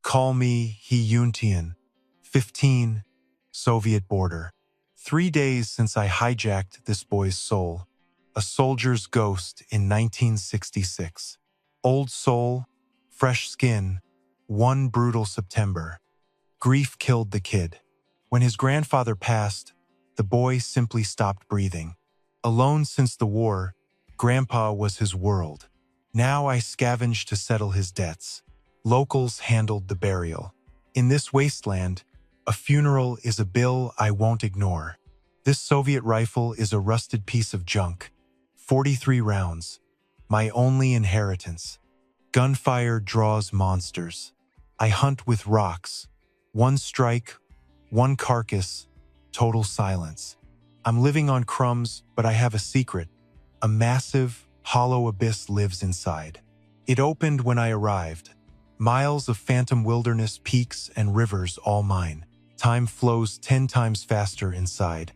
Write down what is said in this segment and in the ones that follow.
Call me He 15, Soviet border. 3 days since I hijacked this boy's soul. A soldier's ghost in 1966. Old soul, fresh skin, one brutal September. Grief killed the kid. When his grandfather passed, the boy simply stopped breathing. Alone since the war, Grandpa was his world. Now I scavenged to settle his debts. Locals handled the burial. In this wasteland, a funeral is a bill I won't ignore. This Soviet rifle is a rusted piece of junk. 43 rounds. My only inheritance. Gunfire draws monsters. I hunt with rocks. One strike, one carcass, total silence. I'm living on crumbs, but I have a secret. A massive, hollow abyss lives inside. It opened when I arrived. Miles of phantom wilderness, peaks, and rivers all mine. Time flows 10 times faster inside.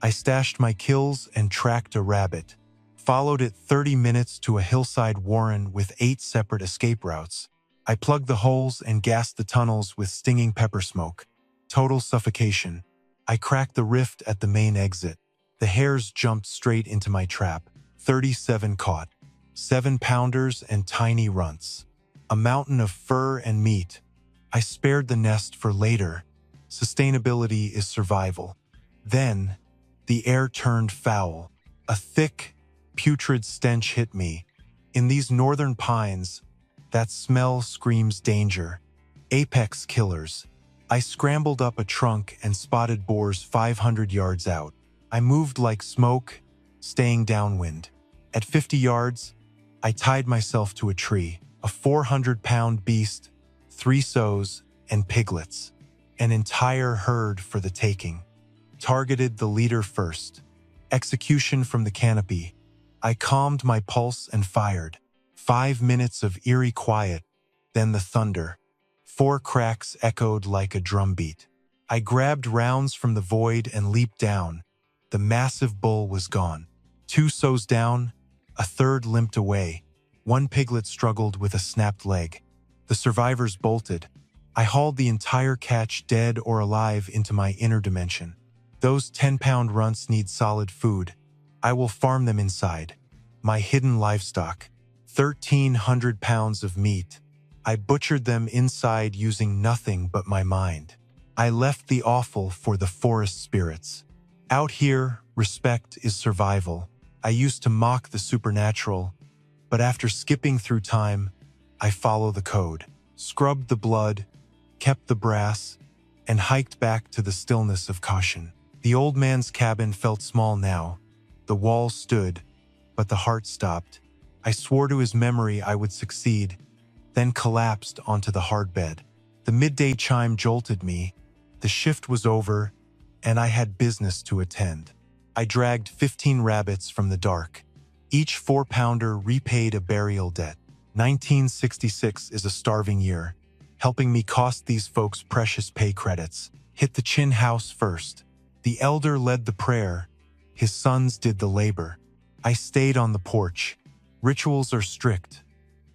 I stashed my kills and tracked a rabbit. Followed it 30 minutes to a hillside warren with 8 separate escape routes. I plugged the holes and gassed the tunnels with stinging pepper smoke. Total suffocation. I cracked the rift at the main exit. The hares jumped straight into my trap. 37 caught. 7-pounders and tiny runts. A mountain of fur and meat. I spared the nest for later. Sustainability is survival. Then, the air turned foul. A thick, putrid stench hit me. In these northern pines, that smell screams danger. Apex killers. I scrambled up a trunk and spotted boars 500 yards out. I moved like smoke, staying downwind. At 50 yards, I tied myself to a tree. A 400-pound beast, 3 sows, and piglets. An entire herd for the taking. Targeted the leader first. Execution from the canopy. I calmed my pulse and fired. 5 minutes of eerie quiet, then the thunder. 4 cracks echoed like a drumbeat. I grabbed rounds from the void and leaped down. The massive bull was gone. 2 sows down, a third limped away. 1 piglet struggled with a snapped leg. The survivors bolted. I hauled the entire catch, dead or alive, into my inner dimension. Those 10-pound runts need solid food. I will farm them inside. My hidden livestock. 1,300 pounds of meat. I butchered them inside using nothing but my mind. I left the awful for the forest spirits. Out here, respect is survival. I used to mock the supernatural, but after skipping through time, I follow the code. Scrubbed the blood, kept the brass, and hiked back to the stillness of caution. The old man's cabin felt small now. The walls stood, but the heart stopped. I swore to his memory I would succeed, then collapsed onto the hard bed. The midday chime jolted me. The shift was over, and I had business to attend. I dragged 15 rabbits from the dark. Each 4-pounder repaid a burial debt. 1966 is a starving year, helping me cost these folks precious pay credits. Hit the Chin house first. The elder led the prayer. His sons did the labor. I stayed on the porch. Rituals are strict.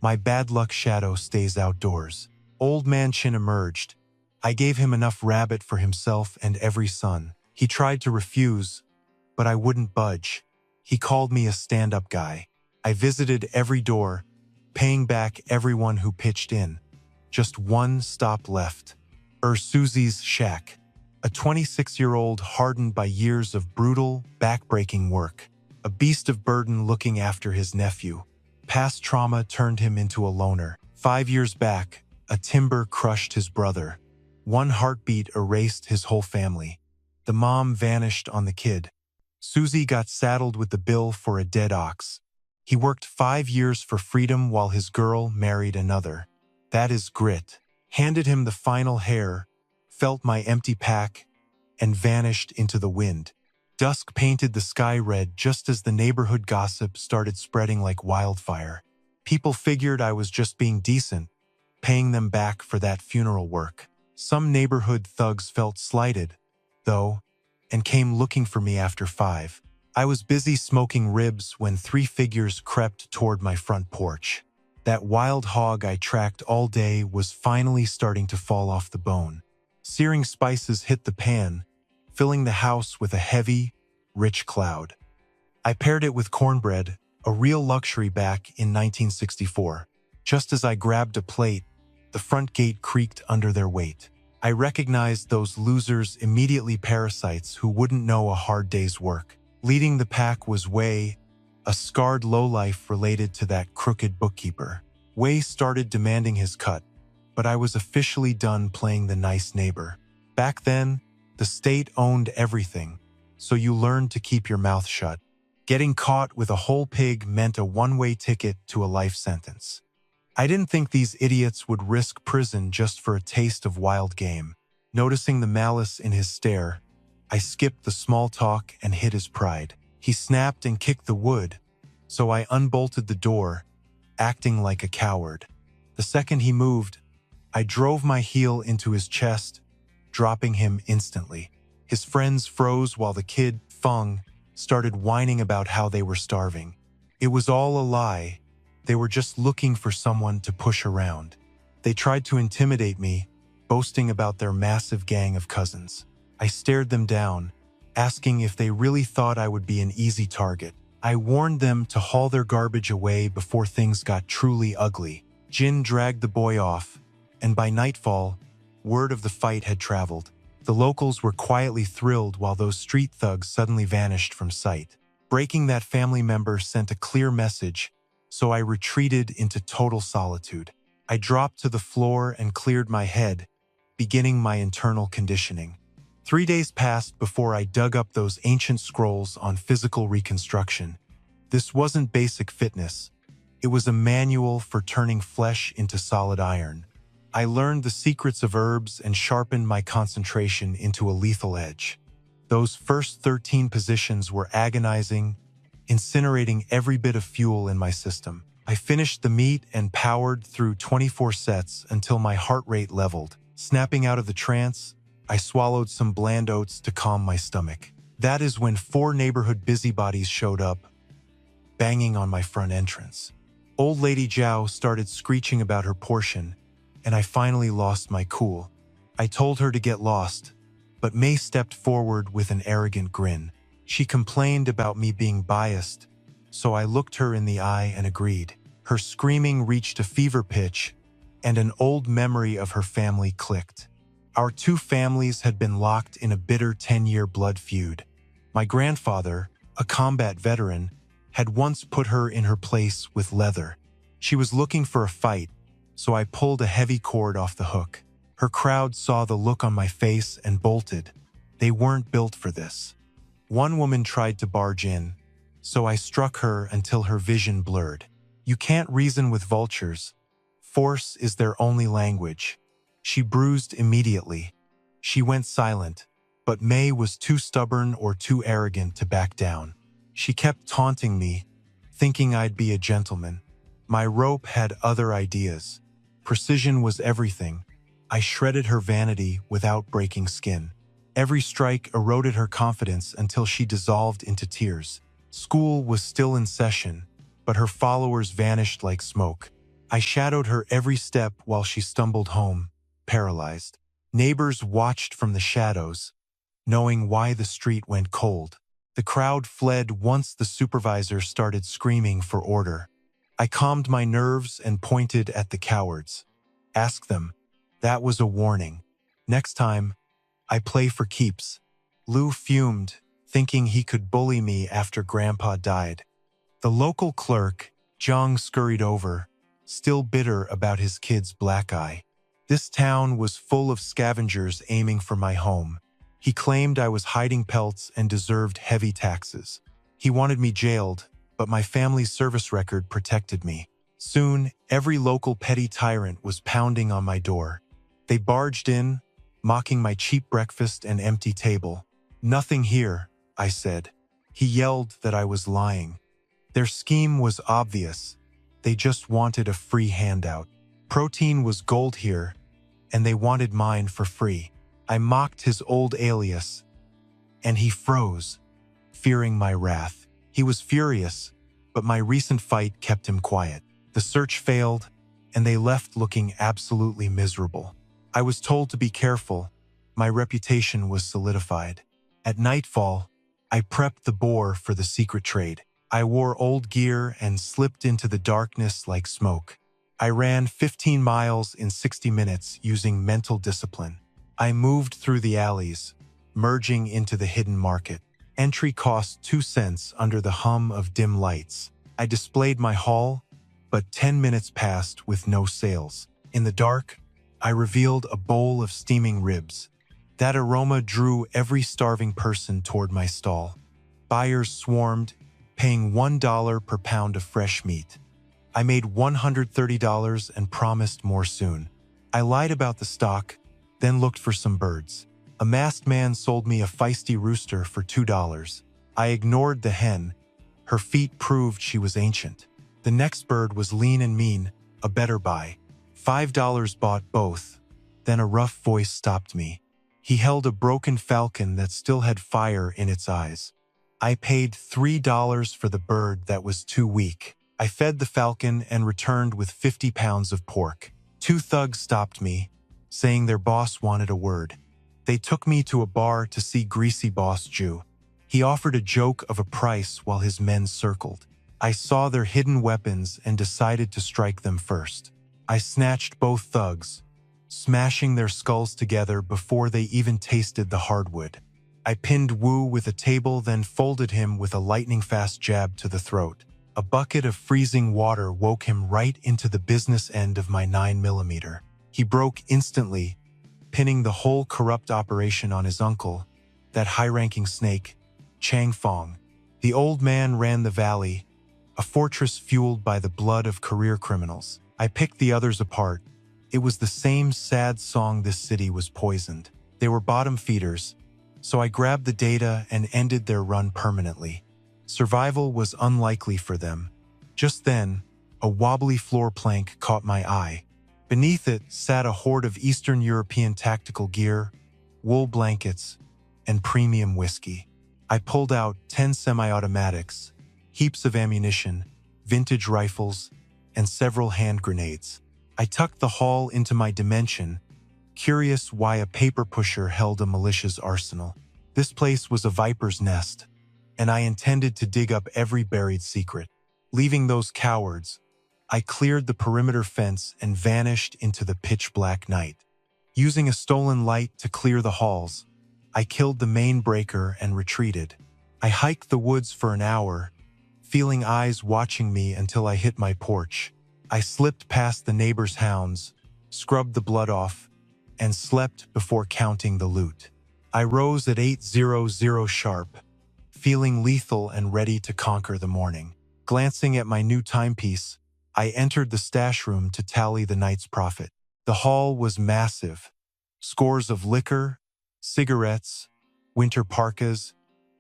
My bad luck shadow stays outdoors. Old Man Chin emerged. I gave him enough rabbit for himself and every son. He tried to refuse, but I wouldn't budge. He called me a stand-up guy. I visited every door, paying back everyone who pitched in. Just one stop left. Susie's shack. A 26-year-old hardened by years of brutal, back-breaking work. A beast of burden looking after his nephew. Past trauma turned him into a loner. 5 years back, a timber crushed his brother. One heartbeat erased his whole family. The mom vanished on the kid. Susie got saddled with the bill for a dead ox. He worked 5 years for freedom while his girl married another. That is grit. Handed him the final hair, felt my empty pack, and vanished into the wind. Dusk painted the sky red just as the neighborhood gossip started spreading like wildfire. People figured I was just being decent, paying them back for that funeral work. Some neighborhood thugs felt slighted, though, and came looking for me after 5. I was busy smoking ribs when 3 figures crept toward my front porch. That wild hog I tracked all day was finally starting to fall off the bone. Searing spices hit the pan, filling the house with a heavy, rich cloud. I paired it with cornbread, a real luxury back in 1964. Just as I grabbed a plate, the front gate creaked under their weight. I recognized those losers, immediately parasites who wouldn't know a hard day's work. Leading the pack was Wei, a scarred lowlife related to that crooked bookkeeper. Wei started demanding his cut, but I was officially done playing the nice neighbor. Back then, the state owned everything, so you learned to keep your mouth shut. Getting caught with a whole pig meant a one-way ticket to a life sentence. I didn't think these idiots would risk prison just for a taste of wild game. Noticing the malice in his stare, I skipped the small talk and hit his pride. He snapped and kicked the wood, so I unbolted the door, acting like a coward. The second he moved, I drove my heel into his chest, dropping him instantly. His friends froze while the kid, Feng, started whining about how they were starving. It was all a lie. They were just looking for someone to push around. They tried to intimidate me, boasting about their massive gang of cousins. I stared them down, asking if they really thought I would be an easy target. I warned them to haul their garbage away before things got truly ugly. Jin dragged the boy off, and by nightfall, word of the fight had traveled. The locals were quietly thrilled while those street thugs suddenly vanished from sight. Breaking that family member sent a clear message, so I retreated into total solitude. I dropped to the floor and cleared my head, beginning my internal conditioning. 3 days passed before I dug up those ancient scrolls on physical reconstruction. This wasn't basic fitness. It was a manual for turning flesh into solid iron. I learned the secrets of herbs and sharpened my concentration into a lethal edge. Those first 13 positions were agonizing, incinerating every bit of fuel in my system. I finished the meat and powered through 24 sets until my heart rate leveled. Snapping out of the trance, I swallowed some bland oats to calm my stomach. That is when 4 neighborhood busybodies showed up, banging on my front entrance. Old Lady Zhao started screeching about her portion, and I finally lost my cool. I told her to get lost, but May stepped forward with an arrogant grin. She complained about me being biased, so I looked her in the eye and agreed. Her screaming reached a fever pitch, and an old memory of her family clicked. Our 2 families had been locked in a bitter 10-year blood feud. My grandfather, a combat veteran, had once put her in her place with leather. She was looking for a fight, so I pulled a heavy cord off the hook. Her crowd saw the look on my face and bolted. They weren't built for this. One woman tried to barge in, so I struck her until her vision blurred. You can't reason with vultures. Force is their only language. She bruised immediately. She went silent, but May was too stubborn or too arrogant to back down. She kept taunting me, thinking I'd be a gentleman. My rope had other ideas. Precision was everything. I shredded her vanity without breaking skin. Every strike eroded her confidence until she dissolved into tears. School was still in session, but her followers vanished like smoke. I shadowed her every step while she stumbled home, paralyzed. Neighbors watched from the shadows, knowing why the street went cold. The crowd fled once the supervisor started screaming for order. I calmed my nerves and pointed at the cowards. Ask them. That was a warning. Next time, I play for keeps. Lou fumed, thinking he could bully me after Grandpa died. The local clerk, Zhang, scurried over, still bitter about his kid's black eye. This town was full of scavengers aiming for my home. He claimed I was hiding pelts and deserved heavy taxes. He wanted me jailed, but my family's service record protected me. Soon, every local petty tyrant was pounding on my door. They barged in, mocking my cheap breakfast and empty table. "Nothing here," I said. He yelled that I was lying. Their scheme was obvious. They just wanted a free handout. Protein was gold here, and they wanted mine for free. I mocked his old alias, and he froze, fearing my wrath. He was furious, but my recent fight kept him quiet. The search failed, and they left looking absolutely miserable. I was told to be careful. My reputation was solidified. At nightfall, I prepped the boar for the secret trade. I wore old gear and slipped into the darkness like smoke. I ran 15 miles in 60 minutes using mental discipline. I moved through the alleys, merging into the hidden market. Entry cost 2 cents under the hum of dim lights. I displayed my haul, but 10 minutes passed with no sales. In the dark, I revealed a bowl of steaming ribs. That aroma drew every starving person toward my stall. Buyers swarmed, paying $1 per pound of fresh meat. I made $130 and promised more soon. I lied about the stock, then looked for some birds. A masked man sold me a feisty rooster for $2. I ignored the hen. Her feet proved she was ancient. The next bird was lean and mean, a better buy. $5 bought both. Then a rough voice stopped me. He held a broken falcon that still had fire in its eyes. I paid $3 for the bird that was too weak. I fed the falcon and returned with 50 pounds of pork. 2 thugs stopped me, saying their boss wanted a word. They took me to a bar to see Greasy Boss Jew. He offered a joke of a price while his men circled. I saw their hidden weapons and decided to strike them first. I snatched both thugs, smashing their skulls together before they even tasted the hardwood. I pinned Wu with a table, then folded him with a lightning-fast jab to the throat. A bucket of freezing water woke him right into the business end of my 9mm. He broke instantly, pinning the whole corrupt operation on his uncle, that high-ranking snake, Chang Fong. The old man ran the valley, a fortress fueled by the blood of career criminals. I picked the others apart. It was the same sad song this city was poisoned. They were bottom feeders, so I grabbed the data and ended their run permanently. Survival was unlikely for them. Just then, a wobbly floor plank caught my eye. Beneath it sat a horde of Eastern European tactical gear, wool blankets, and premium whiskey. I pulled out 10 semi-automatics, heaps of ammunition, vintage rifles, and several hand grenades. I tucked the haul into my dimension, curious why a paper pusher held a militia's arsenal. This place was a viper's nest, and I intended to dig up every buried secret. Leaving those cowards, I cleared the perimeter fence and vanished into the pitch-black night. Using a stolen light to clear the halls, I killed the main breaker and retreated. I hiked the woods for an hour, feeling eyes watching me until I hit my porch. I slipped past the neighbor's hounds, scrubbed the blood off, and slept before counting the loot. I rose at 8:00 sharp, feeling lethal and ready to conquer the morning. Glancing at my new timepiece, I entered the stash room to tally the night's profit. The haul was massive. Scores of liquor, cigarettes, winter parkas,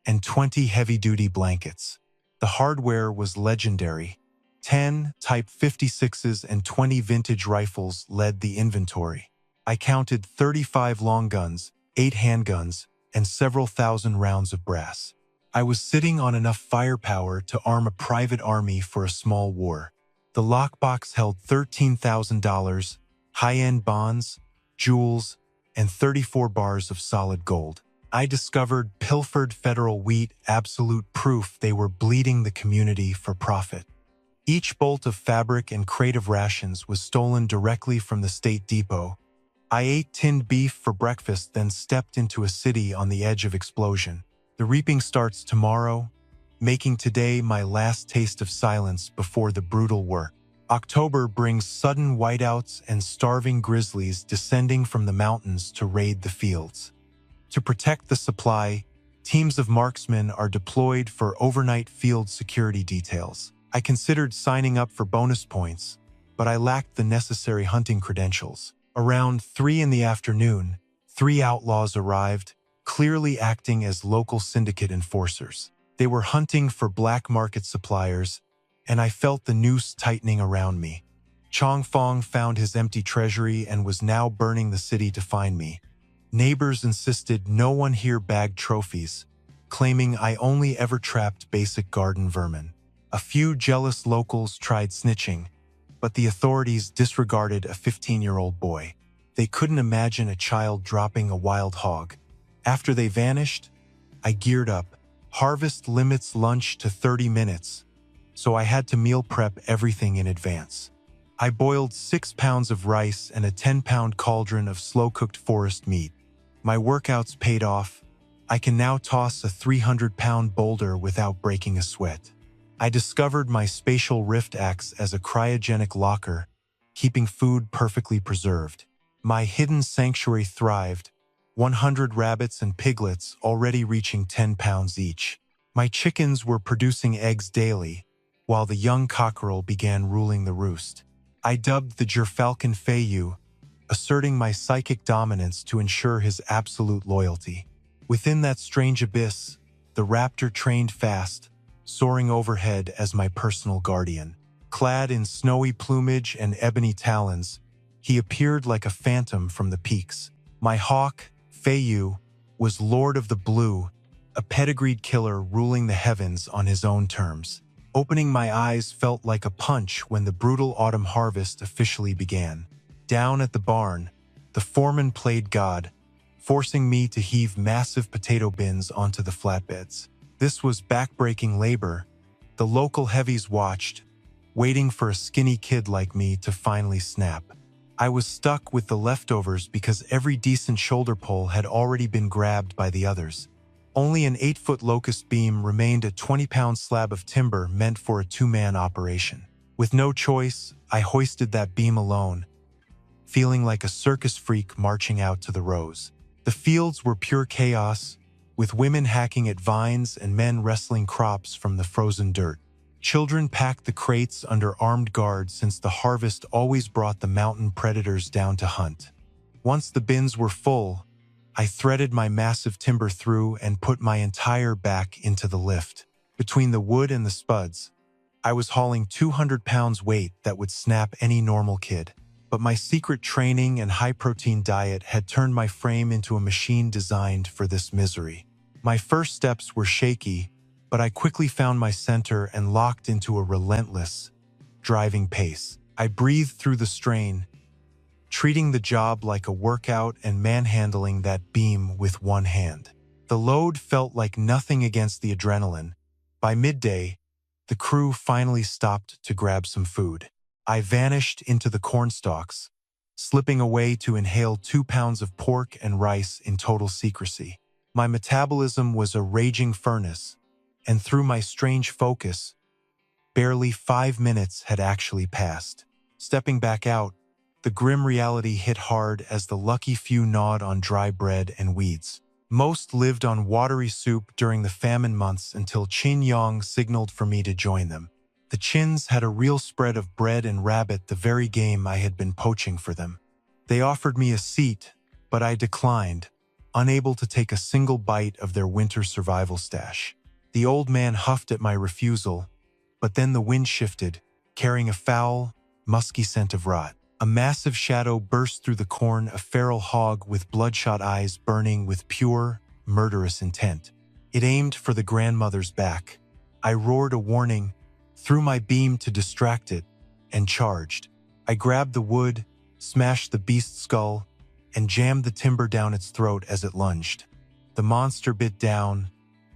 and 20 heavy-duty blankets. The hardware was legendary. 10 Type 56s and 20 vintage rifles led the inventory. I counted 35 long guns, 8 handguns, and several thousand rounds of brass. I was sitting on enough firepower to arm a private army for a small war. The lockbox held $13,000, high-end bonds, jewels, and 34 bars of solid gold. I discovered pilfered federal wheat, absolute proof they were bleeding the community for profit. Each bolt of fabric and crate of rations was stolen directly from the state depot. I ate tinned beef for breakfast, then stepped into a city on the edge of explosion. The reaping starts tomorrow, making today my last taste of silence before the brutal work. October brings sudden whiteouts and starving grizzlies descending from the mountains to raid the fields. To protect the supply, teams of marksmen are deployed for overnight field security details. I considered signing up for bonus points, but I lacked the necessary hunting credentials. Around 3 in the afternoon, 3 outlaws arrived, clearly acting as local syndicate enforcers. They were hunting for black market suppliers, and I felt the noose tightening around me. Chong Fong found his empty treasury and was now burning the city to find me. Neighbors insisted no one here bagged trophies, claiming I only ever trapped basic garden vermin. A few jealous locals tried snitching, but the authorities disregarded a 15-year-old boy. They couldn't imagine a child dropping a wild hog. After they vanished, I geared up. Harvest limits lunch to 30 minutes, so I had to meal prep everything in advance. I boiled 6 pounds of rice and a 10-pound cauldron of slow-cooked forest meat. My workouts paid off. I can now toss a 300-pound boulder without breaking a sweat. I discovered my spatial rift acts as a cryogenic locker, keeping food perfectly preserved. My hidden sanctuary thrived, 100 rabbits and piglets already reaching 10 pounds each. My chickens were producing eggs daily, while the young cockerel began ruling the roost. I dubbed the gerfalcon Feiyu, asserting my psychic dominance to ensure his absolute loyalty. Within that strange abyss, the raptor trained fast, soaring overhead as my personal guardian. Clad in snowy plumage and ebony talons, he appeared like a phantom from the peaks. My hawk, Feiyu, was Lord of the Blue, a pedigreed killer ruling the heavens on his own terms. Opening my eyes felt like a punch when the brutal autumn harvest officially began. Down at the barn, the foreman played God, forcing me to heave massive potato bins onto the flatbeds. This was backbreaking labor. The local heavies watched, waiting for a skinny kid like me to finally snap. I was stuck with the leftovers because every decent shoulder pole had already been grabbed by the others. Only an 8-foot locust beam remained, a 20-pound slab of timber meant for a 2-man operation. With no choice, I hoisted that beam alone, feeling like a circus freak marching out to the rows. The fields were pure chaos, with women hacking at vines and men wrestling crops from the frozen dirt. Children packed the crates under armed guards since the harvest always brought the mountain predators down to hunt. Once the bins were full, I threaded my massive timber through and put my entire back into the lift. Between the wood and the spuds, I was hauling 200 pounds weight that would snap any normal kid. But my secret training and high-protein diet had turned my frame into a machine designed for this misery. My first steps were shaky, but I quickly found my center and locked into a relentless, driving pace. I breathed through the strain, treating the job like a workout and manhandling that beam with one hand. The load felt like nothing against the adrenaline. By midday, the crew finally stopped to grab some food. I vanished into the cornstalks, slipping away to inhale 2 pounds of pork and rice in total secrecy. My metabolism was a raging furnace, and through my strange focus, barely 5 minutes had actually passed. Stepping back out, the grim reality hit hard as the lucky few gnawed on dry bread and weeds. Most lived on watery soup during the famine months until Chin Yong signaled for me to join them. The Chins had a real spread of bread and rabbit, the very game I had been poaching for them. They offered me a seat, but I declined, unable to take a single bite of their winter survival stash. The old man huffed at my refusal, but then the wind shifted, carrying a foul, musky scent of rot. A massive shadow burst through the corn, a feral hog with bloodshot eyes burning with pure, murderous intent. It aimed for the grandmother's back. I roared a warning, threw my beam to distract it, and charged. I grabbed the wood, smashed the beast's skull, and jammed the timber down its throat as it lunged. The monster bit down,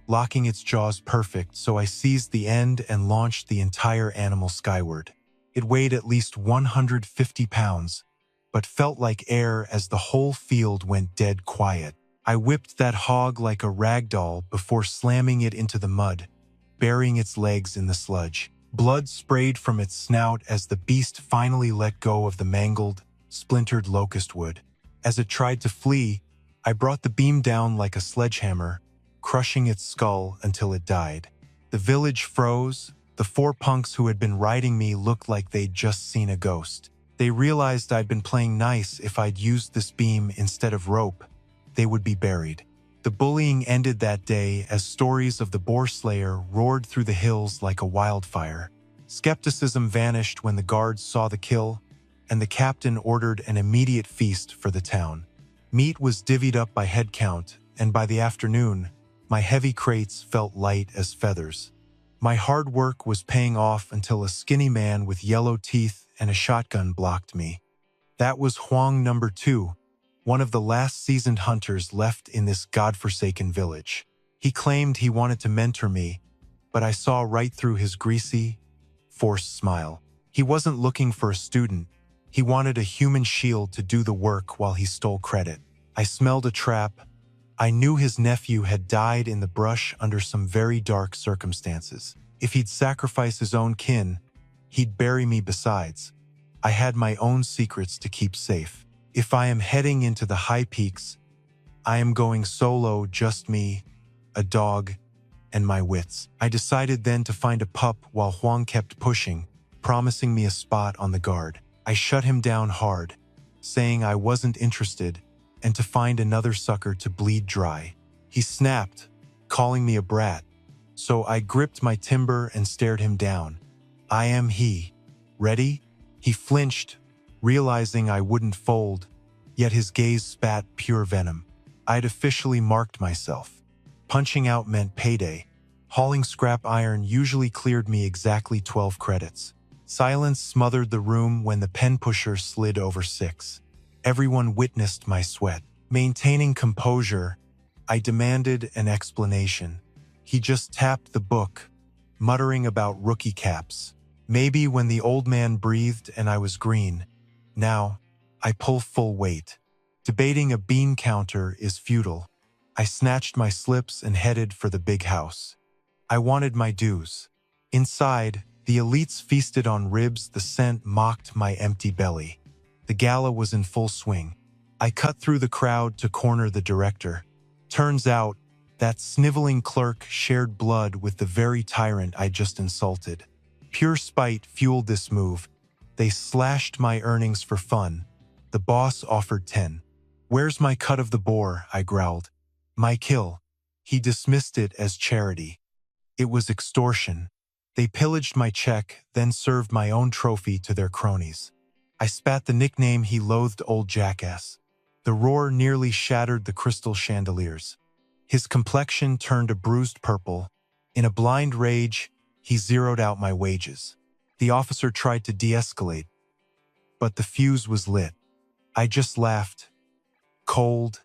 locking its jaws perfect, so I seized the end and launched the entire animal skyward. It weighed at least 150 pounds, but felt like air as the whole field went dead quiet. I whipped that hog like a rag doll before slamming it into the mud, burying its legs in the sludge. Blood sprayed from its snout as the beast finally let go of the mangled, splintered locust wood. As it tried to flee, I brought the beam down like a sledgehammer, crushing its skull until it died. The village froze. The 4 punks who had been riding me looked like they'd just seen a ghost. They realized I'd been playing nice. If I'd used this beam instead of rope, they would be buried. The bullying ended that day as stories of the boar slayer roared through the hills like a wildfire. Skepticism vanished when the guards saw the kill, and the captain ordered an immediate feast for the town. Meat was divvied up by head count, and by the afternoon, my heavy crates felt light as feathers. My hard work was paying off until a skinny man with yellow teeth and a shotgun blocked me. That was Huang number 2, one of the last seasoned hunters left in this godforsaken village. He claimed he wanted to mentor me, but I saw right through his greasy, forced smile. He wasn't looking for a student. He wanted a human shield to do the work while he stole credit. I smelled a trap. I knew his nephew had died in the brush under some very dark circumstances. If he'd sacrifice his own kin, he'd bury me besides. I had my own secrets to keep safe. If I am heading into the high peaks, I am going solo, just me, a dog, and my wits. I decided then to find a pup while Huang kept pushing, promising me a spot on the guard. I shut him down hard, saying I wasn't interested, and to find another sucker to bleed dry. He snapped, calling me a brat, so I gripped my timber and stared him down. I am he. Ready? He flinched, realizing I wouldn't fold, yet his gaze spat pure venom. I'd officially marked myself. Punching out meant payday. Hauling scrap iron usually cleared me exactly 12 credits. Silence smothered the room when the pen pusher slid over 6. Everyone witnessed my sweat. Maintaining composure, I demanded an explanation. He just tapped the book, muttering about rookie caps. Maybe when the old man breathed and I was green. Now, I pull full weight. Debating a bean counter is futile. I snatched my slips and headed for the big house. I wanted my dues. Inside, the elites feasted on ribs. The scent mocked my empty belly. The gala was in full swing. I cut through the crowd to corner the director. Turns out, that sniveling clerk shared blood with the very tyrant I just insulted. Pure spite fueled this move. They slashed my earnings for fun. The boss offered 10. "Where's my cut of the boar?" I growled. "My kill." He dismissed it as charity. It was extortion. They pillaged my check, then served my own trophy to their cronies. I spat the nickname he loathed, old jackass. The roar nearly shattered the crystal chandeliers. His complexion turned a bruised purple. In a blind rage, he zeroed out my wages. The officer tried to de-escalate, but the fuse was lit. I just laughed, cold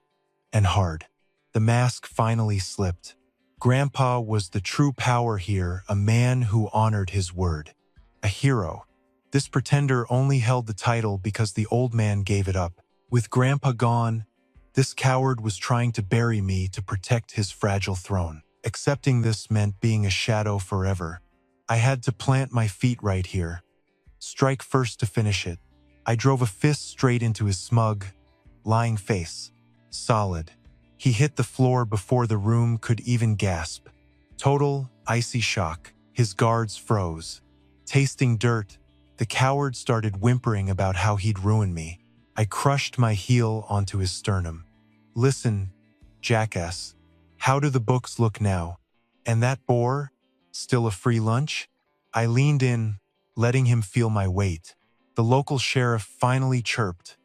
and hard. The mask finally slipped. Grandpa was the true power here, a man who honored his word. A hero. This pretender only held the title because the old man gave it up. With Grandpa gone, this coward was trying to bury me to protect his fragile throne. Accepting this meant being a shadow forever. I had to plant my feet right here. Strike first to finish it. I drove a fist straight into his smug, lying face. Solid. He hit the floor before the room could even gasp. Total, icy shock. His guards froze. Tasting dirt, the coward started whimpering about how he'd ruined me. I crushed my heel onto his sternum. "Listen, jackass. How do the books look now? And that boar? Still a free lunch?" I leaned in, letting him feel my weight. The local sheriff finally chirped,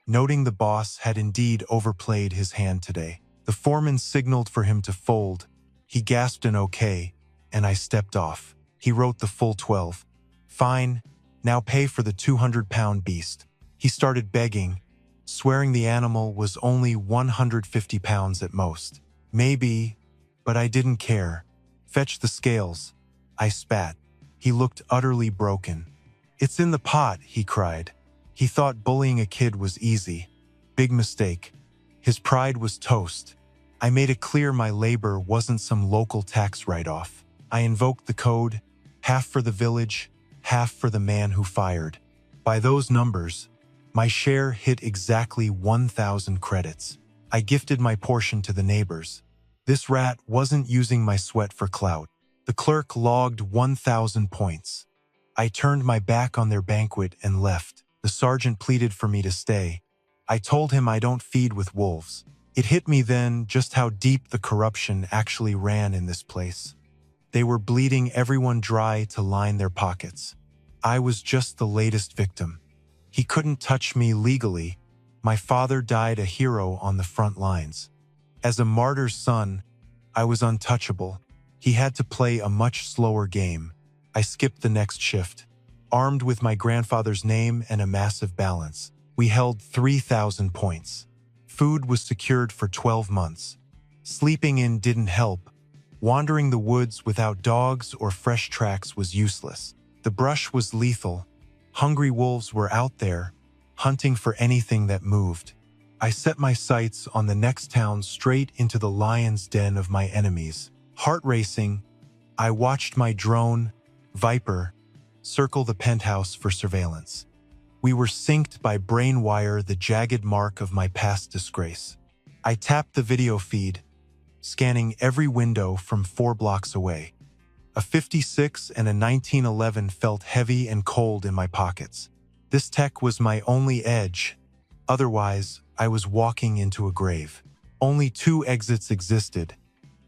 noting the boss had indeed overplayed his hand today. The foreman signaled for him to fold. He gasped an okay, and I stepped off. He wrote the full 12. "Fine, now pay for the 200-pound beast." He started begging, swearing the animal was only 150 pounds at most. Maybe, but I didn't care. "Fetch the scales." I spat. He looked utterly broken. "It's in the pot," he cried. He thought bullying a kid was easy. Big mistake. His pride was toast. I made it clear my labor wasn't some local tax write-off. I invoked the code, half for the village, half for the man who fired. By those numbers, my share hit exactly 1,000 credits. I gifted my portion to the neighbors. This rat wasn't using my sweat for clout. The clerk logged 1,000 points. I turned my back on their banquet and left. The sergeant pleaded for me to stay. I told him I don't feed with wolves. It hit me then just how deep the corruption actually ran in this place. They were bleeding everyone dry to line their pockets. I was just the latest victim. He couldn't touch me legally. My father died a hero on the front lines. As a martyr's son, I was untouchable. He had to play a much slower game. I skipped the next shift. Armed with my grandfather's name and a massive balance, we held 3,000 points. Food was secured for 12 months. Sleeping in didn't help. Wandering the woods without dogs or fresh tracks was useless. The brush was lethal. Hungry wolves were out there, hunting for anything that moved. I set my sights on the next town straight into the lion's den of my enemies. Heart racing, I watched my drone, Viper, circle the penthouse for surveillance. We were synced by brain wire, the jagged mark of my past disgrace. I tapped the video feed, scanning every window from 4 blocks away. A 56 and a 1911 felt heavy and cold in my pockets. This tech was my only edge. Otherwise, I was walking into a grave. Only 2 exits existed: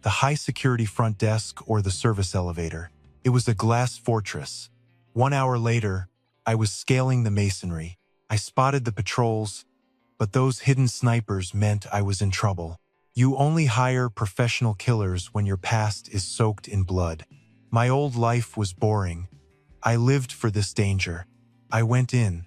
the high-security front desk or the service elevator. It was a glass fortress. 1 hour later, I was scaling the masonry. I spotted the patrols, but those hidden snipers meant I was in trouble. You only hire professional killers when your past is soaked in blood. My old life was boring. I lived for this danger. I went in.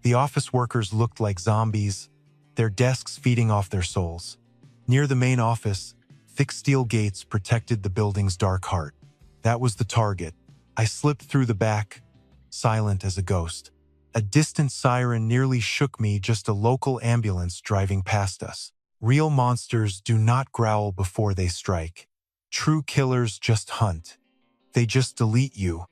The office workers looked like zombies, their desks feeding off their souls. Near the main office, thick steel gates protected the building's dark heart. That was the target. I slipped through the back, silent as a ghost. A distant siren nearly shook me, just a local ambulance driving past us. Real monsters do not growl before they strike. True killers just hunt. They just delete you.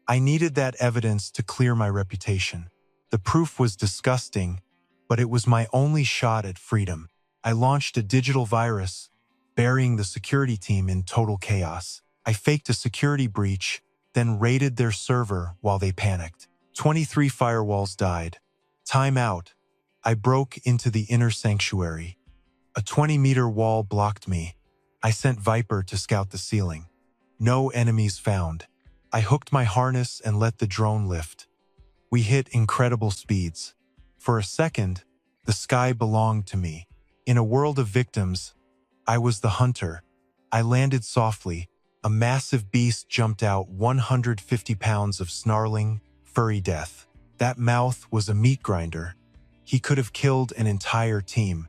I needed that evidence to clear my reputation. The proof was disgusting, but it was my only shot at freedom. I launched a digital virus, burying the security team in total chaos. I faked a security breach, then raided their server while they panicked. 23 firewalls died. Time out. I broke into the inner sanctuary. A 20-meter wall blocked me. I sent Viper to scout the ceiling. No enemies found. I hooked my harness and let the drone lift. We hit incredible speeds. For a second, the sky belonged to me. In a world of victims, I was the hunter. I landed softly. A massive beast jumped out, 150 pounds of snarling, furry death. That mouth was a meat grinder. He could have killed an entire team.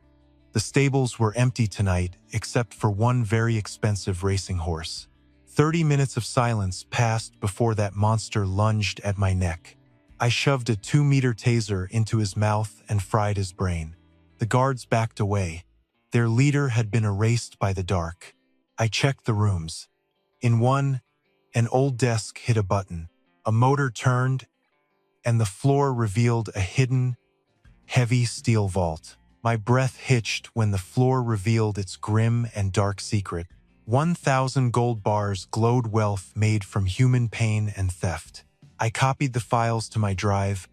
The stables were empty tonight, except for one very expensive racing horse. 30 minutes of silence passed before that monster lunged at my neck. I shoved a 2-meter taser into his mouth and fried his brain. The guards backed away. Their leader had been erased by the dark. I checked the rooms. In one, an old desk hit a button. A motor turned, and the floor revealed a hidden, heavy steel vault. My breath hitched when the floor revealed its grim and dark secret. 1,000 gold bars glowed, wealth made from human pain and theft. I copied the files to my drive.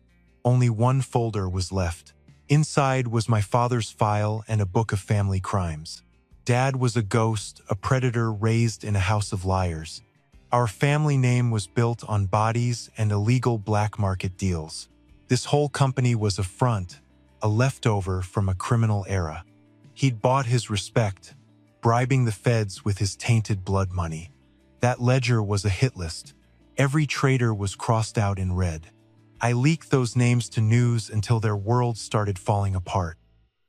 Only one folder was left. Inside was my father's file and a book of family crimes. Dad was a ghost, a predator raised in a house of liars. Our family name was built on bodies and illegal black market deals. This whole company was a front, a leftover from a criminal era. He'd bought his respect, bribing the feds with his tainted blood money. That ledger was a hit list. Every traitor was crossed out in red. I leaked those names to news until their world started falling apart.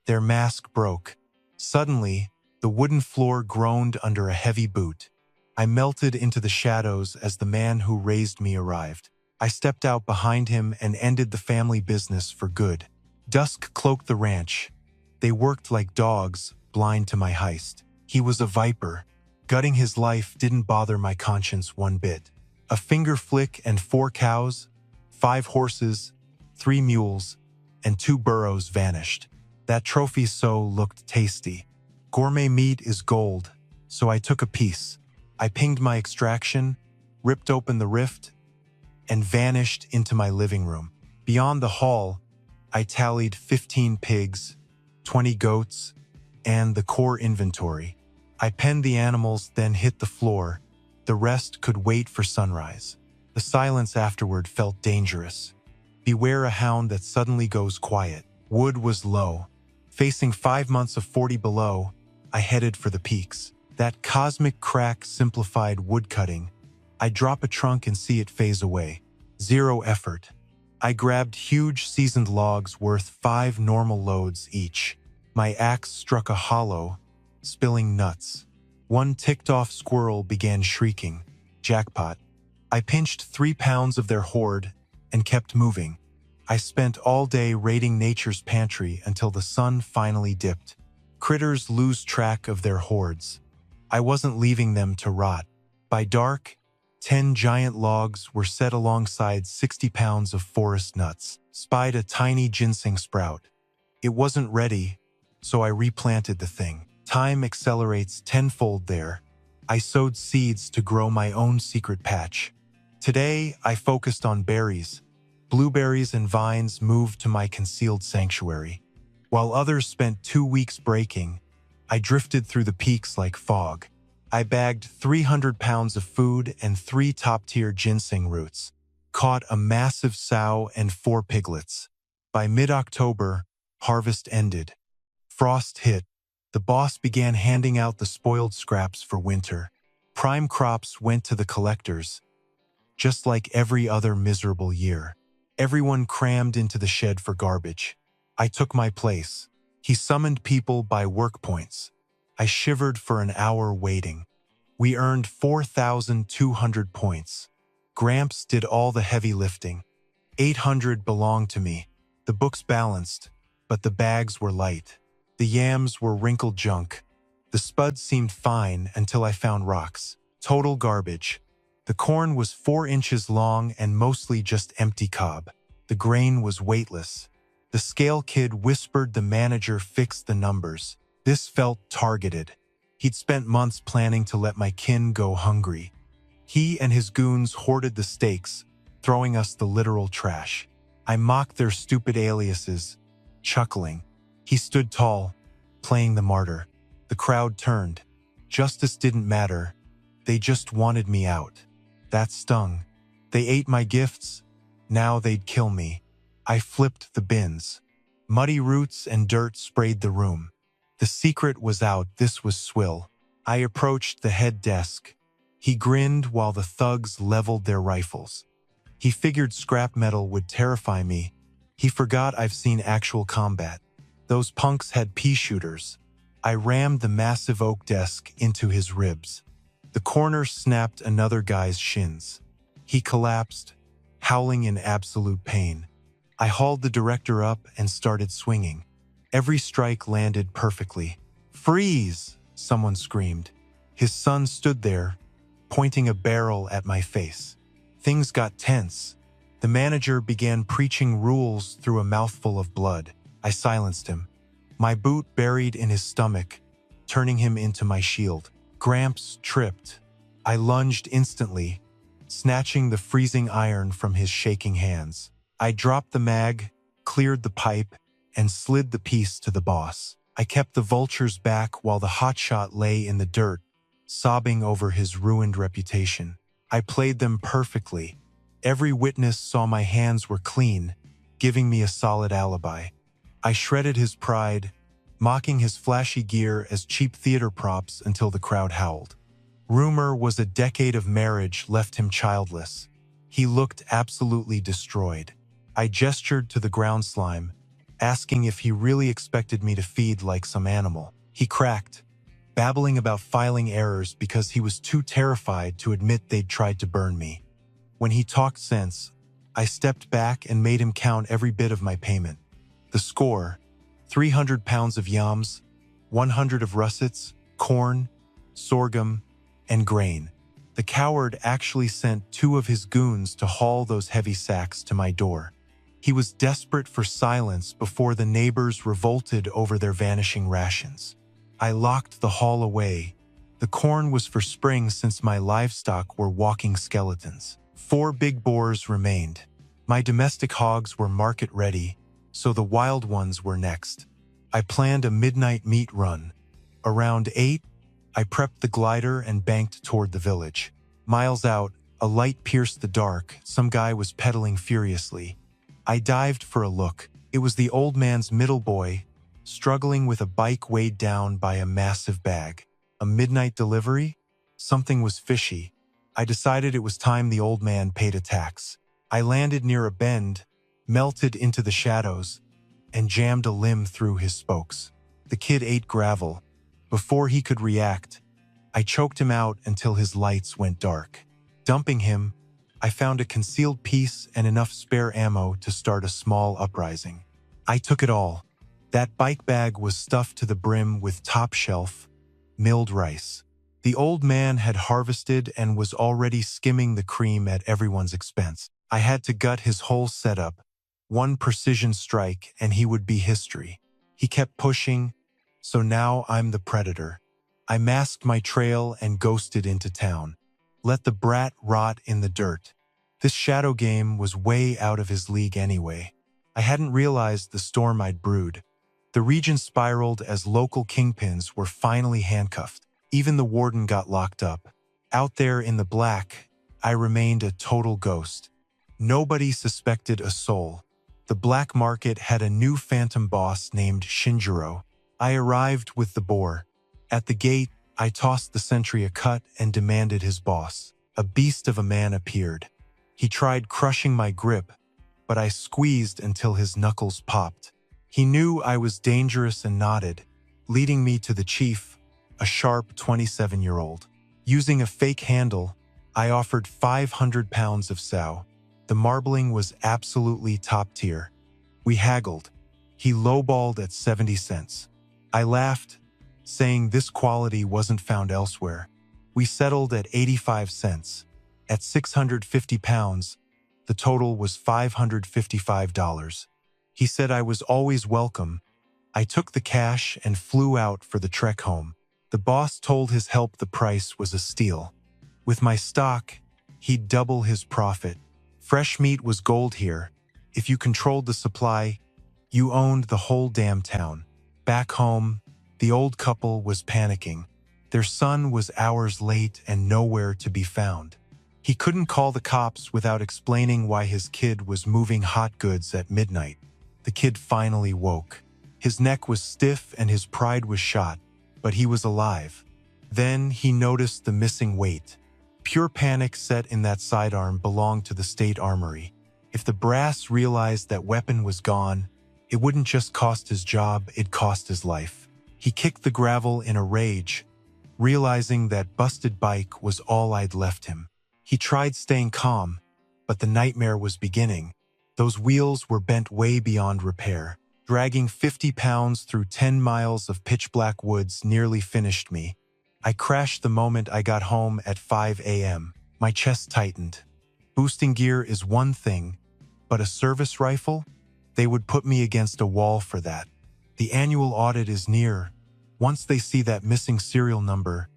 Their mask broke. Suddenly, the wooden floor groaned under a heavy boot. I melted into the shadows as the man who raised me arrived. I stepped out behind him and ended the family business for good. Dusk cloaked the ranch. They worked like dogs, blind to my heist. He was a viper. Gutting his life didn't bother my conscience one bit. A finger flick and 4 cows, 5 horses, 3 mules, and 2 burros vanished. That trophy so looked tasty. Gourmet meat is gold, so I took a piece. I pinged my extraction, ripped open the rift, and vanished into my living room. Beyond the hall, I tallied 15 pigs, 20 goats, and the core inventory. I penned the animals, then hit the floor. The rest could wait for sunrise. The silence afterward felt dangerous. Beware a hound that suddenly goes quiet. Wood was low. Facing 5 months of 40 below, I headed for the peaks. That cosmic crack simplified woodcutting. I drop a trunk and see it phase away. Zero effort. I grabbed huge seasoned logs worth 5 normal loads each. My axe struck a hollow, spilling nuts. One ticked-off squirrel began shrieking. Jackpot. I pinched 3 pounds of their hoard and kept moving. I spent all day raiding nature's pantry until the sun finally dipped. Critters lose track of their hoards. I wasn't leaving them to rot. By dark, 10 giant logs were set alongside 60 pounds of forest nuts. Spied a tiny ginseng sprout. It wasn't ready, so I replanted the thing. Time accelerates tenfold there. I sowed seeds to grow my own secret patch. Today, I focused on berries. Blueberries and vines moved to my concealed sanctuary. While others spent 2 weeks breaking, I drifted through the peaks like fog. I bagged 300 pounds of food and 3 top-tier ginseng roots. Caught a massive sow and 4 piglets. By mid-October, harvest ended. Frost hit. The boss began handing out the spoiled scraps for winter. Prime crops went to the collectors, just like every other miserable year. Everyone crammed into the shed for garbage. I took my place. He summoned people by work points. I shivered for an hour waiting. We earned 4,200 points. Gramps did all the heavy lifting. 800 belonged to me. The books balanced, but the bags were light. The yams were wrinkled junk. The spuds seemed fine until I found rocks. Total garbage. The corn was 4 inches long and mostly just empty cob. The grain was weightless. The scale kid whispered the manager fixed the numbers. This felt targeted. He'd spent months planning to let my kin go hungry. He and his goons hoarded the steaks, throwing us the literal trash. I mocked their stupid aliases, chuckling. He stood tall, playing the martyr. The crowd turned. Justice didn't matter. They just wanted me out. That stung. They ate my gifts. Now they'd kill me. I flipped the bins. Muddy roots and dirt sprayed the room. The secret was out. This was swill. I approached the head desk. He grinned while the thugs leveled their rifles. He figured scrap metal would terrify me. He forgot I've seen actual combat. Those punks had pea shooters. I rammed the massive oak desk into his ribs. The corner snapped another guy's shins. He collapsed, howling in absolute pain. I hauled the director up and started swinging. Every strike landed perfectly. "Freeze!" someone screamed. His son stood there, pointing a barrel at my face. Things got tense. The manager began preaching rules through a mouthful of blood. I silenced him. My boot buried in his stomach, turning him into my shield. Gramps tripped. I lunged instantly, snatching the freezing iron from his shaking hands. I dropped the mag, cleared the pipe, and slid the piece to the boss. I kept the vultures back while the hotshot lay in the dirt, sobbing over his ruined reputation. I played them perfectly. Every witness saw my hands were clean, giving me a solid alibi. I shredded his pride, mocking his flashy gear as cheap theater props until the crowd howled. Rumor was a decade of marriage left him childless. He looked absolutely destroyed. I gestured to the ground slime, asking if he really expected me to feed like some animal. He cracked, babbling about filing errors because he was too terrified to admit they'd tried to burn me. When he talked sense, I stepped back and made him count every bit of my payment. The score: 300 pounds of yams, 100 of russets, corn, sorghum, and grain. The coward actually sent 2 of his goons to haul those heavy sacks to my door. He was desperate for silence before the neighbors revolted over their vanishing rations. I locked the haul away. The corn was for spring since my livestock were walking skeletons. 4 big boars remained. My domestic hogs were market-ready, so the wild ones were next. I planned a midnight meat run. Around 8, I prepped the glider and banked toward the village. Miles out, a light pierced the dark. Some guy was pedaling furiously. I dived for a look. It was the old man's middle boy, struggling with a bike weighed down by a massive bag. A midnight delivery? Something was fishy. I decided it was time the old man paid a tax. I landed near a bend, melted into the shadows, and jammed a limb through his spokes. The kid ate gravel. Before he could react, I choked him out until his lights went dark. Dumping him, I found a concealed piece and enough spare ammo to start a small uprising. I took it all. That bike bag was stuffed to the brim with top-shelf, milled rice. The old man had harvested and was already skimming the cream at everyone's expense. I had to gut his whole setup. One precision strike and he would be history. He kept pushing, so now I'm the predator. I masked my trail and ghosted into town. Let the brat rot in the dirt. This shadow game was way out of his league anyway. I hadn't realized the storm I'd brewed. The region spiraled as local kingpins were finally handcuffed. Even the warden got locked up. Out there in the black, I remained a total ghost. Nobody suspected a soul. The black market had a new phantom boss named Shinjiro. I arrived with the boar. At the gate, I tossed the sentry a cut and demanded his boss. A beast of a man appeared. He tried crushing my grip, but I squeezed until his knuckles popped. He knew I was dangerous and nodded, leading me to the chief, a sharp 27-year-old. Using a fake handle, I offered 500 pounds of sow. The marbling was absolutely top tier. We haggled. He lowballed at 70 cents. I laughed, saying this quality wasn't found elsewhere. We settled at 85 cents. At 650 pounds, the total was $555. He said I was always welcome. I took the cash and flew out for the trek home. The boss told his help the price was a steal. With my stock, he'd double his profit. Fresh meat was gold here. If you controlled the supply, you owned the whole damn town. Back home, the old couple was panicking. Their son was hours late and nowhere to be found. He couldn't call the cops without explaining why his kid was moving hot goods at midnight. The kid finally woke. His neck was stiff and his pride was shot, but he was alive. Then he noticed the missing weight. Pure panic set in that sidearm belonged to the state armory. If the brass realized that weapon was gone, it wouldn't just cost his job, it cost his life. He kicked the gravel in a rage, realizing that busted bike was all I'd left him. He tried staying calm, but the nightmare was beginning. Those wheels were bent way beyond repair. Dragging 50 pounds through 10 miles of pitch-black woods nearly finished me. I crashed the moment I got home at 5 a.m. My chest tightened. Boosting gear is one thing, but a service rifle? They would put me against a wall for that. The annual audit is near. Once they see that missing serial number,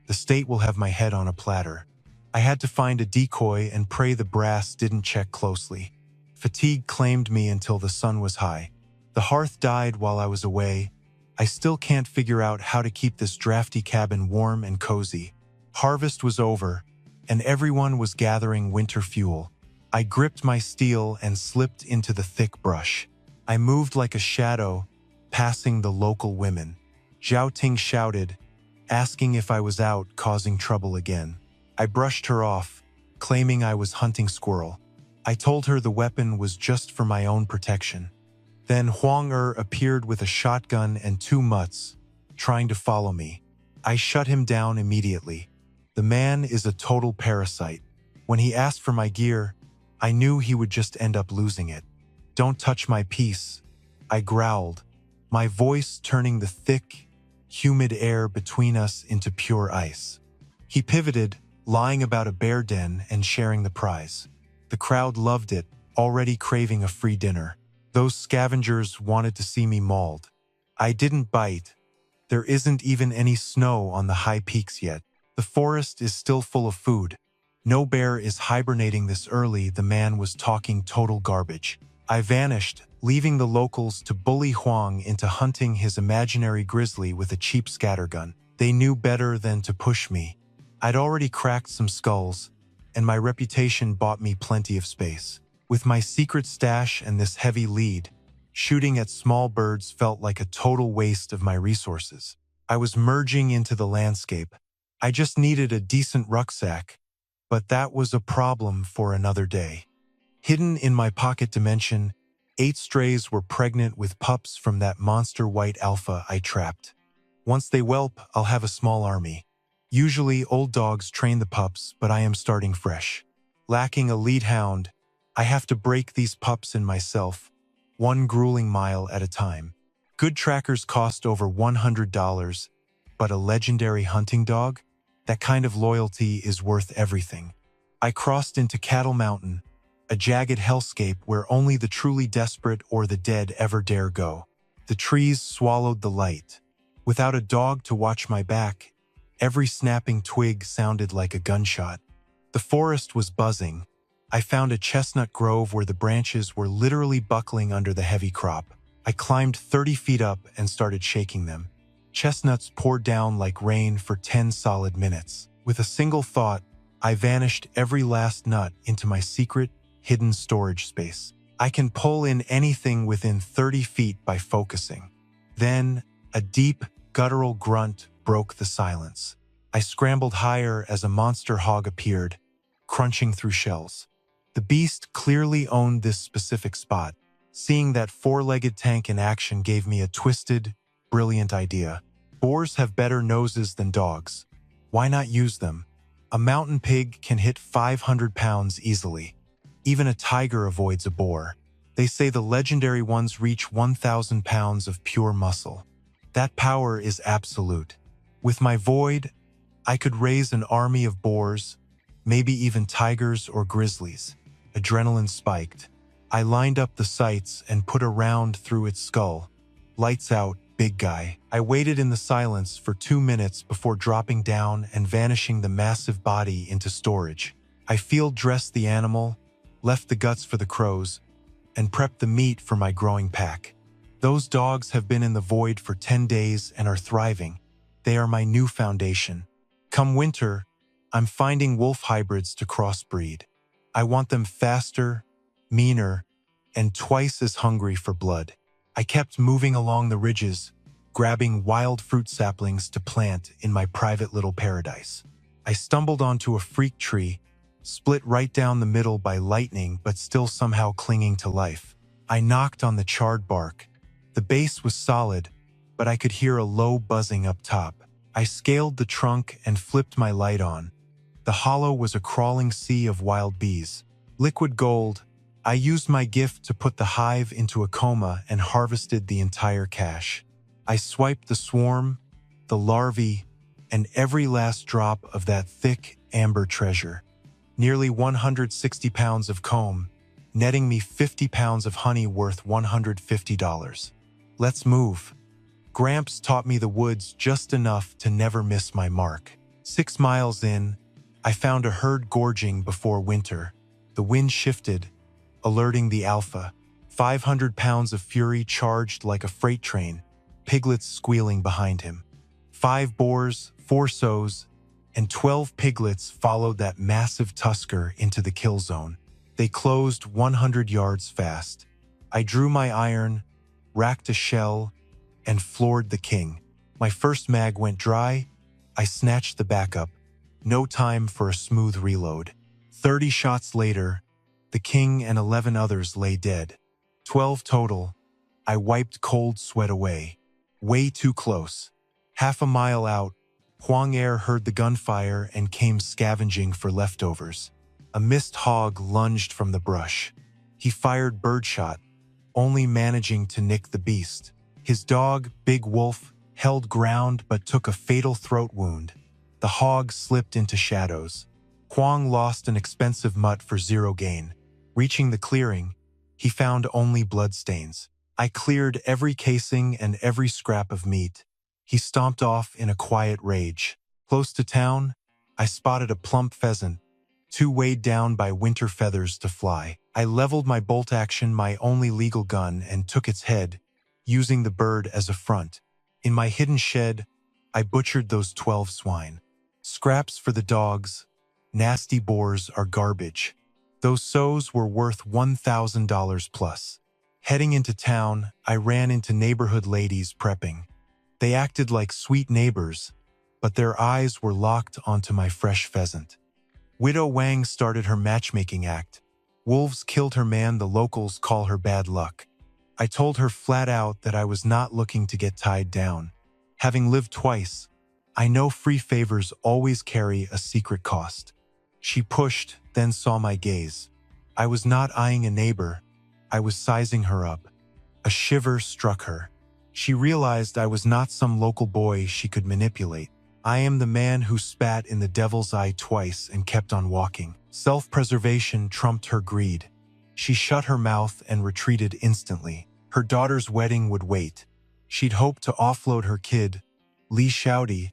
the state will have my head on a platter. I had to find a decoy and pray the brass didn't check closely. Fatigue claimed me until the sun was high. The hearth died while I was away. I still can't figure out how to keep this drafty cabin warm and cozy. Harvest was over, and everyone was gathering winter fuel. I gripped my steel and slipped into the thick brush. I moved like a shadow, passing the local women. Zhao Ting shouted, asking if I was out causing trouble again. I brushed her off, claiming I was hunting squirrel. I told her the weapon was just for my own protection. Then Huang appeared with a shotgun and 2 mutts, trying to follow me. I shut him down immediately. The man is a total parasite. When he asked for my gear, I knew he would just end up losing it. "Don't touch my piece," I growled, my voice turning the thick, humid air between us into pure ice. He pivoted, lying about a bear den and sharing the prize. The crowd loved it, already craving a free dinner. Those scavengers wanted to see me mauled. I didn't bite. There isn't even any snow on the high peaks yet. The forest is still full of food. No bear is hibernating this early. The man was talking total garbage. I vanished, leaving the locals to bully Huang into hunting his imaginary grizzly with a cheap scattergun. They knew better than to push me. I'd already cracked some skulls, and my reputation bought me plenty of space. With my secret stash and this heavy lead, shooting at small birds felt like a total waste of my resources. I was merging into the landscape. I just needed a decent rucksack, but that was a problem for another day. Hidden in my pocket dimension, 8 strays were pregnant with pups from that monster white alpha I trapped. Once they whelp, I'll have a small army. Usually, old dogs train the pups, but I am starting fresh. Lacking a lead hound, I have to break these pups in myself, one grueling mile at a time. Good trackers cost over $100, but a legendary hunting dog? That kind of loyalty is worth everything. I crossed into Cattle Mountain, a jagged hellscape where only the truly desperate or the dead ever dare go. The trees swallowed the light. Without a dog to watch my back, every snapping twig sounded like a gunshot. The forest was buzzing. I found a chestnut grove where the branches were literally buckling under the heavy crop. I climbed 30 feet up and started shaking them. Chestnuts poured down like rain for 10 solid minutes. With a single thought, I vanished every last nut into my secret, hidden storage space. I can pull in anything within 30 feet by focusing. Then, a deep, guttural grunt broke the silence. I scrambled higher as a monster hog appeared, crunching through shells. The beast clearly owned this specific spot. Seeing that 4-legged tank in action gave me a twisted, brilliant idea. Boars have better noses than dogs. Why not use them? A mountain pig can hit 500 pounds easily. Even a tiger avoids a boar. They say the legendary ones reach 1,000 pounds of pure muscle. That power is absolute. With my void, I could raise an army of boars, maybe even tigers or grizzlies. Adrenaline spiked. I lined up the sights and put a round through its skull. Lights out, big guy. I waited in the silence for 2 minutes before dropping down and vanishing the massive body into storage. I field-dressed the animal, left the guts for the crows, and prepped the meat for my growing pack. Those dogs have been in the void for 10 days and are thriving. They are my new foundation. Come winter, I'm finding wolf hybrids to crossbreed. I want them faster, meaner, and twice as hungry for blood. I kept moving along the ridges, grabbing wild fruit saplings to plant in my private little paradise. I stumbled onto a freak tree, split right down the middle by lightning but still somehow clinging to life. I knocked on the charred bark. The base was solid, but I could hear a low buzzing up top. I scaled the trunk and flipped my light on. The hollow was a crawling sea of wild bees. Liquid gold, I used my gift to put the hive into a coma and harvested the entire cache. I swiped the swarm, the larvae, and every last drop of that thick, amber treasure. Nearly 160 pounds of comb, netting me 50 pounds of honey worth $150. Let's move. Gramps taught me the woods just enough to never miss my mark. 6 miles in, I found a herd gorging before winter. The wind shifted, alerting the alpha. 500 pounds of fury charged like a freight train, piglets squealing behind him. 5 boars, 4 sows, and 12 piglets followed that massive tusker into the kill zone. They closed 100 yards fast. I drew my iron, racked a shell, and floored the king. My first mag went dry. I snatched the backup. No time for a smooth reload. 30 shots later, the king and 11 others lay dead. 12 total. I wiped cold sweat away. Way too close. Half a mile out, Huang Er heard the gunfire and came scavenging for leftovers. A mist hog lunged from the brush. He fired birdshot, only managing to nick the beast. His dog, Big Wolf, held ground but took a fatal throat wound. The hog slipped into shadows. Huang lost an expensive mutt for 0 gain. Reaching the clearing, he found only bloodstains. I cleared every casing and every scrap of meat. He stomped off in a quiet rage. Close to town, I spotted a plump pheasant, too weighed down by winter feathers to fly. I leveled my bolt action, my only legal gun, and took its head, using the bird as a front. In my hidden shed, I butchered those 12 swine. Scraps for the dogs. Nasty boars are garbage. Those sows were worth $1,000 plus. Heading into town, I ran into neighborhood ladies prepping. They acted like sweet neighbors, but their eyes were locked onto my fresh pheasant. Widow Wang started her matchmaking act. Wolves killed her man, the locals call her bad luck. I told her flat out that I was not looking to get tied down. Having lived twice, I know free favors always carry a secret cost. She pushed, then saw my gaze. I was not eyeing a neighbor. I was sizing her up. A shiver struck her. She realized I was not some local boy she could manipulate. I am the man who spat in the devil's eye twice and kept on walking. Self-preservation trumped her greed. She shut her mouth and retreated instantly. Her daughter's wedding would wait. She'd hoped to offload her kid, Li Shaodi,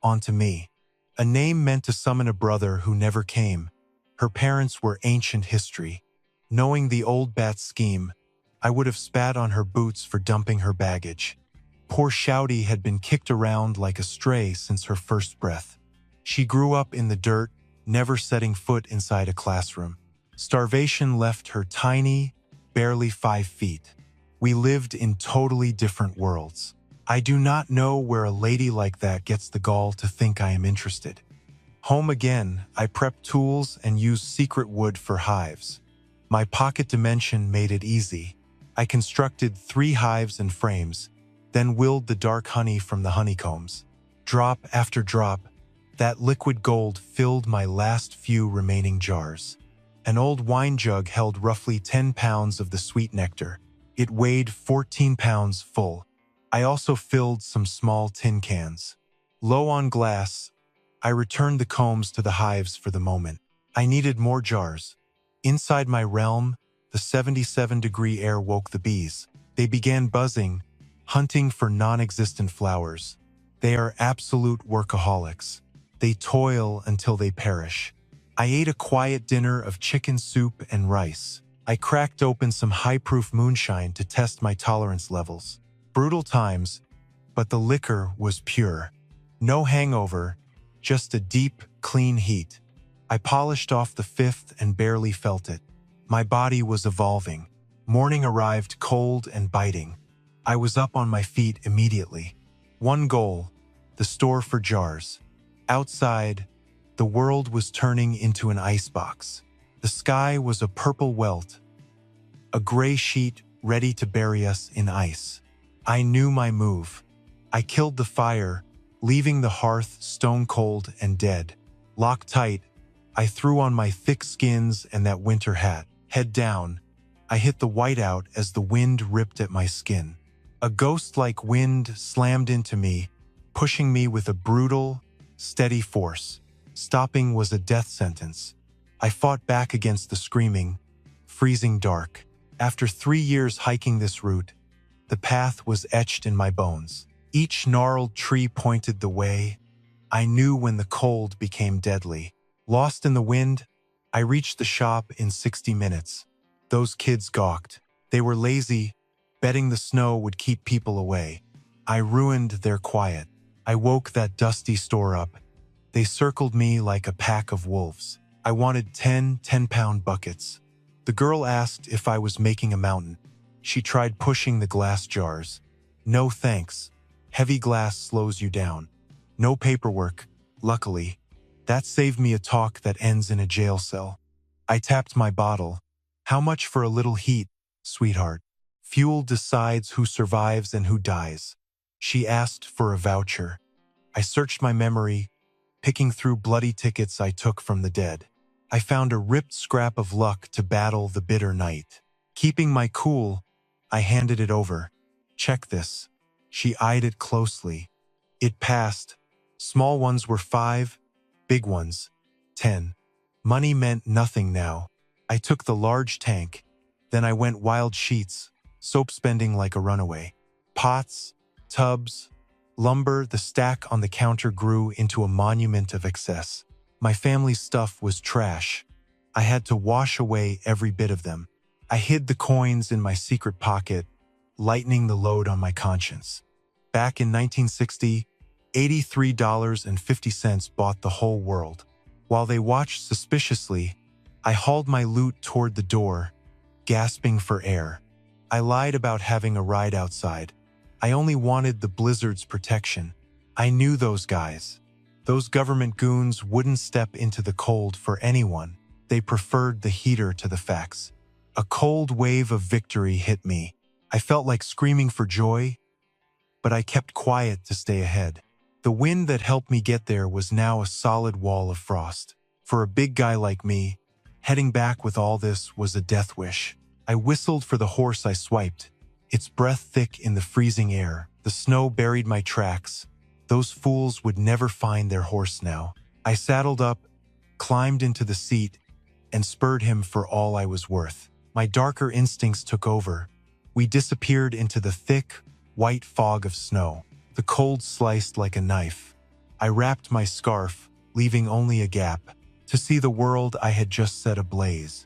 onto me. A name meant to summon a brother who never came. Her parents were ancient history. Knowing the old bat's scheme, I would have spat on her boots for dumping her baggage. Poor Shaodi had been kicked around like a stray since her first breath. She grew up in the dirt, never setting foot inside a classroom. Starvation left her tiny, barely 5 feet. We lived in totally different worlds. I do not know where a lady like that gets the gall to think I am interested. Home again, I prepped tools and used secret wood for hives. My pocket dimension made it easy. I constructed 3 hives and frames, then willed the dark honey from the honeycombs. Drop after drop, that liquid gold filled my last few remaining jars. An old wine jug held roughly 10 pounds of the sweet nectar. It weighed 14 pounds full. I also filled some small tin cans. Low on glass, I returned the combs to the hives for the moment. I needed more jars. Inside my realm, the 77-degree air woke the bees. They began buzzing, hunting for non-existent flowers. They are absolute workaholics. They toil until they perish. I ate a quiet dinner of chicken soup and rice. I cracked open some high-proof moonshine to test my tolerance levels. Brutal times, but the liquor was pure. No hangover, just a deep, clean heat. I polished off the 5th and barely felt it. My body was evolving. Morning arrived cold and biting. I was up on my feet immediately. One goal, the store for jars. Outside, the world was turning into an icebox. The sky was a purple welt, a gray sheet ready to bury us in ice. I knew my move. I killed the fire, leaving the hearth stone cold and dead. Locked tight, I threw on my thick skins and that winter hat. Head down, I hit the whiteout as the wind ripped at my skin. A ghost-like wind slammed into me, pushing me with a brutal, steady force. Stopping was a death sentence. I fought back against the screaming, freezing dark. After 3 years hiking this route, the path was etched in my bones. Each gnarled tree pointed the way. I knew when the cold became deadly. Lost in the wind, I reached the shop in 60 minutes. Those kids gawked. They were lazy, betting the snow would keep people away. I ruined their quiet. I woke that dusty store up. They circled me like a pack of wolves. I wanted 10 10-pound buckets. The girl asked if I was making a mountain. She tried pushing the glass jars. No thanks. Heavy glass slows you down. No paperwork, luckily. That saved me a talk that ends in a jail cell. I tapped my bottle. How much for a little heat, sweetheart? Fuel decides who survives and who dies. She asked for a voucher. I searched my memory, picking through bloody tickets I took from the dead. I found a ripped scrap of luck to battle the bitter night. Keeping my cool, I handed it over. Check this. She eyed it closely. It passed. Small ones were 5, big ones 10. Money meant nothing now. I took the large tank. Then I went wild sheets, soap spending like a runaway. Pots, tubs, lumber, the stack on the counter grew into a monument of excess. My family's stuff was trash. I had to wash away every bit of them. I hid the coins in my secret pocket, lightening the load on my conscience. Back in 1960, $83.50 bought the whole world. While they watched suspiciously, I hauled my loot toward the door, gasping for air. I lied about having a ride outside. I only wanted the blizzard's protection. I knew those guys. Those government goons wouldn't step into the cold for anyone. They preferred the heater to the facts. A cold wave of victory hit me. I felt like screaming for joy, but I kept quiet to stay ahead. The wind that helped me get there was now a solid wall of frost. For a big guy like me, heading back with all this was a death wish. I whistled for the horse I swiped, its breath thick in the freezing air. The snow buried my tracks. Those fools would never find their horse now. I saddled up, climbed into the seat, and spurred him for all I was worth. My darker instincts took over. We disappeared into the thick, white fog of snow. The cold sliced like a knife. I wrapped my scarf, leaving only a gap, to see the world I had just set ablaze.